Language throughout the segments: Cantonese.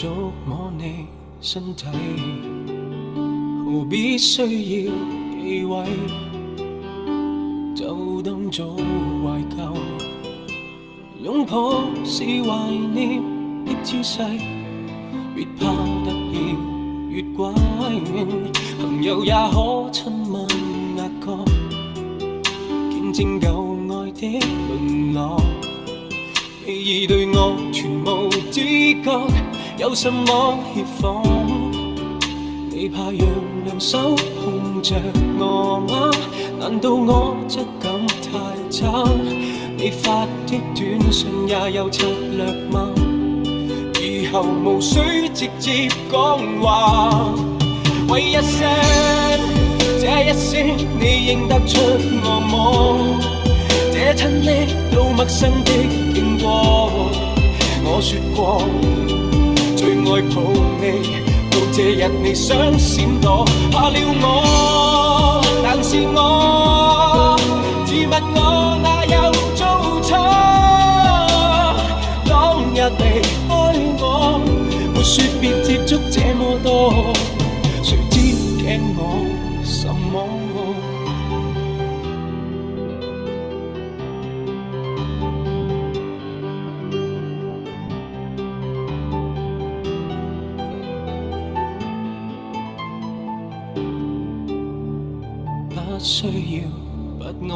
觸摸你身體，何必需要忌諱，就當做懷舊。擁抱是懷念的姿勢，別怕突然越軌，朋友也可親吻額角，見證舊愛的淪落。你已對我全無知覺，有什麼怯況？你怕讓兩手控着我嗎？難道我質感太差？你發的短信也有策略嗎？以後無需直接講話，喂一聲，這一聲你認得出我麼？這親昵到陌生的經過，我說過最愛抱你，到這日你想閃躲，怕了我，但是我自問我哪有做錯？當日離開我，沒說別接觸這麼多，誰知驚我什麼？不需要不安，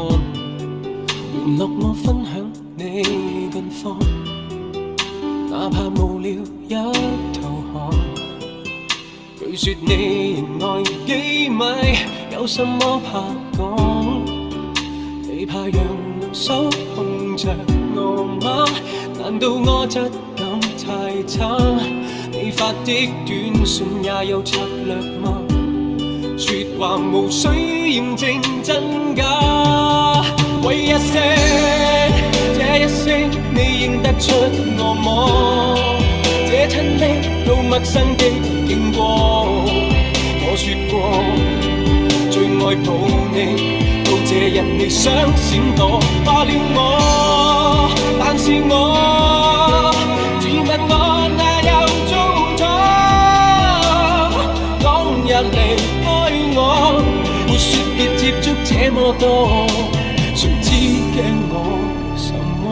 聯絡我分享你近況，哪怕無聊一頭寒。據說你仍愛機密，有什麼怕講？你怕讓兩手控着我嗎？難道我質感太差？你發的短信也有策略嗎？說話無需驗證真假，喂一聲，這一聲你認得出我麼？這親昵到陌生的經過，我說過最愛抱你，到這日你想閃躲，怕了我，但是我自問我哪有做錯？當日離我沒說別接觸這麼多，誰知驚我什麼？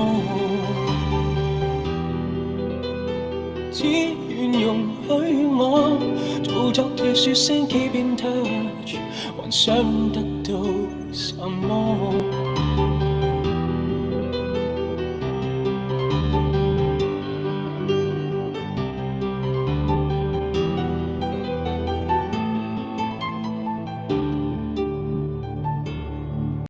只願容許我做作對說聲 keep in touch，還想得到什麼？